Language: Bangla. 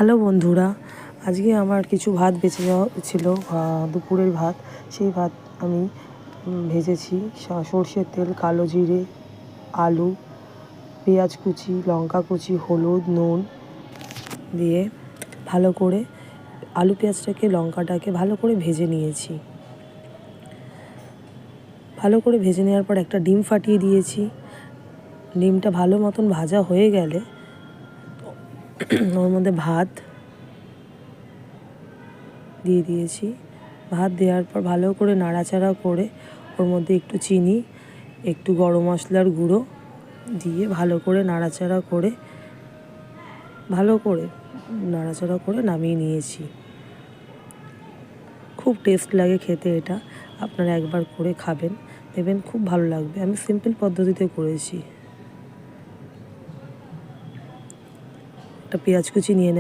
হ্যালো বন্ধুরা, আজকে আমার কিছু ভাত বেঁচে যাওয়া ছিল, দুপুরের ভাত। সেই ভাত আমি ভেজেছি সর্ষের তেল, কালো জিরে, আলু, পেঁয়াজ কুচি, লঙ্কা কুচি, হলুদ, নুন দিয়ে ভালো করে আলু পেঁয়াজটাকে লঙ্কাটাকে ভালো করে ভেজে নিয়েছি। ভালো করে ভেজে নেওয়ার পর একটা ডিম ফাটিয়ে দিয়েছি। ডিমটা ভালো মতন ভাজা হয়ে গেলে ওর মধ্যে ভাত দিয়ে দিয়েছি। ভাত দেওয়ার পর ভালো করে নাড়াচাড়া করে ওর মধ্যে একটু চিনি, একটু গরম মশলার গুঁড়ো দিয়ে ভালো করে নাড়াচাড়া করে নামিয়ে নিয়েছি। খুব টেস্ট লাগে খেতে এটা। আপনারা একবার করে খাবেন, দেখবেন খুব ভালো লাগবে। আমি সিম্পল পদ্ধতিতে করেছি। একটা পেঁয়াজ কুচি নিয়ে